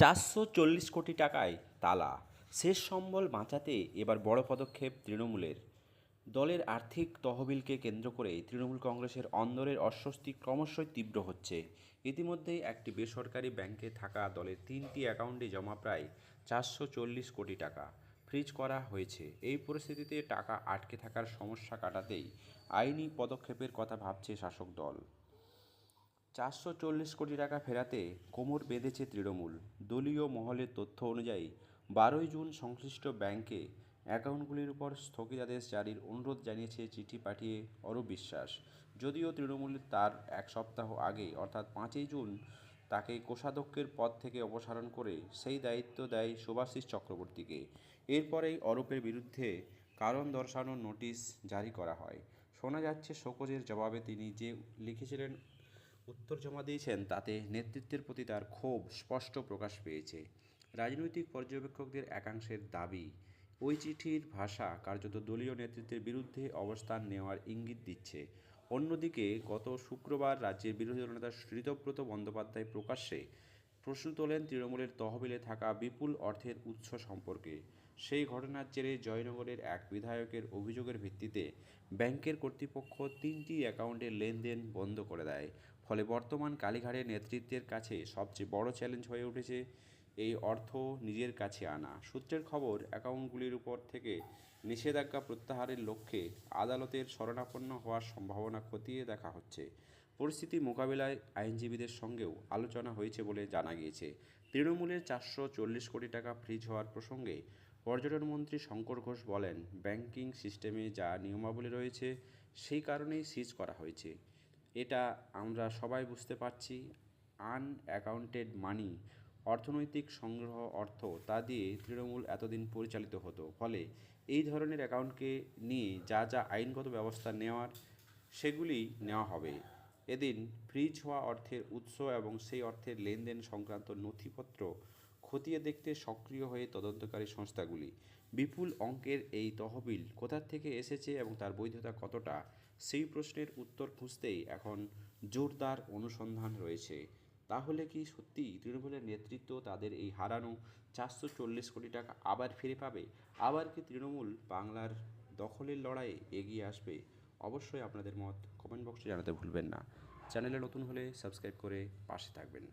৪৪০ কোটি টাকায় তালা, শেষ সম্বল বাঁচাতে এবার বড় পদক্ষেপ তৃণমূলের। দলের আর্থিক তহবিলকে কেন্দ্র করে তৃণমূল কংগ্রেসের অন্দরের অস্বস্তি ক্রমশই তীব্র হচ্ছে। ইতিমধ্যেই একটি বেসরকারি ব্যাংকে থাকা দলের ৩টি অ্যাকাউন্টে জমা প্রায় ৪৪০ কোটি টাকা ফ্রিজ করা হয়েছে। এই পরিস্থিতিতে টাকা আটকে থাকার সমস্যা কাটাতেই আইনি পদক্ষেপের কথা ভাবছে শাসক দল। ৪৪০ কোটি টাকা ফেরাতে কোমর বেঁধেছে তৃণমূল। দলীয় মহলের তথ্য অনুযায়ী ১২ই জুন সংশ্লিষ্ট ব্যাংকে অ্যাকাউন্টগুলির উপর স্থগিতাদেশ জারির অনুরোধ জানিয়েছে চিঠি পাঠিয়ে অরূপ বিশ্বাস। যদিও তৃণমূল তার এক সপ্তাহ আগে অর্থাৎ ৫ই জুন তাকে কোষাধ্যক্ষের পদ থেকে অপসারণ করে সেই দায়িত্ব দেয় শুভাশিস চক্রবর্তীকে। এরপরেই অরূপের বিরুদ্ধে কারণ দর্শানোর নোটিশ জারি করা হয়। শোনা যাচ্ছে শোকজের জবাবে তিনি যে লিখেছিলেন উত্তর জমা দিয়েছেন তাতে নেতৃত্বের প্রতি তার ক্ষোভ স্পষ্ট প্রকাশ পেয়েছে। রাজনৈতিক পর্যবেক্ষকদের একাংশের দাবি, ওই চিঠির ভাষা কার্যত দলীয় নেতৃত্বের বিরুদ্ধে অবস্থান নেওয়ার ইঙ্গিত দিচ্ছে। অন্যদিকে গত শুক্রবার রাজ্যের বিরোধী দলনেতা ঋতব্রত বন্দ্যোপাধ্যায় প্রকাশ্যে প্রশ্ন তোলেন তৃণমূলের তহবিলে থাকা বিপুল অর্থের উৎস সম্পর্কে। সেই ঘটনার জেরে জয়নগরের এক বিধায়কের অভিযোগের ভিত্তিতে ব্যাংকের কর্তৃপক্ষ ৩টি অ্যাকাউন্টের লেনদেন বন্ধ করে দেয়। ফলে বর্তমান কালীঘাটের নেতৃত্বের কাছে সবচেয়ে বড় চ্যালেঞ্জ হয়ে উঠেছে এই অর্থ নিজের কাছে আনা। সূত্রের খবর, অ্যাকাউন্টগুলির উপর থেকে নিষেধাজ্ঞা প্রত্যাহারের লক্ষ্যে আদালতের শরণাপন্ন হওয়ার সম্ভাবনা খতিয়ে দেখা হচ্ছে। পরিস্থিতি মোকাবিলায় আইনজীবীদের সঙ্গেও আলোচনা হয়েছে বলে জানা গিয়েছে। তৃণমূলের ৪৪০ কোটি টাকা ফ্রিজ হওয়ার প্রসঙ্গে পর্যটনমন্ত্রী শঙ্কর ঘোষ বলেন, ব্যাংকিং সিস্টেমে যা নিয়মাবলী রয়েছে সেই কারণেই সিজ করা হয়েছে। এটা আমরা সবাই বুঝতে পারছি। আনঅ্যাকাউন্টেড মানি, অর্থনৈতিক সংগ্রহ অর্থ, তা দিয়ে তৃণমূল এতদিন পরিচালিত হতো। ফলে এই ধরনের অ্যাকাউন্টকে নিয়ে যা যা আইনগত ব্যবস্থা নেওয়ার সেগুলি নেওয়া হবে। এদিন ফ্রিজ হওয়া অর্থের উৎস এবং সেই অর্থের লেনদেন সংক্রান্ত নথিপত্র খতিয়ে দেখতে সক্রিয় হয়ে তদন্তকারী সংস্থাগুলি। বিপুল অঙ্কের এই তহবিল কোথা থেকে এসেছে এবং তার বৈধতা কতটা, সেই প্রশ্নের উত্তর খুঁজতেই এখন জোরদার অনুসন্ধান রয়েছে। তাহলে কি সত্যিই তৃণমূলের নেতৃত্ব তাদের এই হারানো ৪৪০ কোটি টাকা আবার ফিরে পাবে? আবার কি তৃণমূল বাংলার দখলের লড়াইয়ে এগিয়ে আসবে? অবশ্যই আপনাদের মত কমেন্ট বক্সে জানাতে ভুলবেন না। চ্যানেলে নতুন হলে সাবস্ক্রাইব করে পাশে থাকবেন।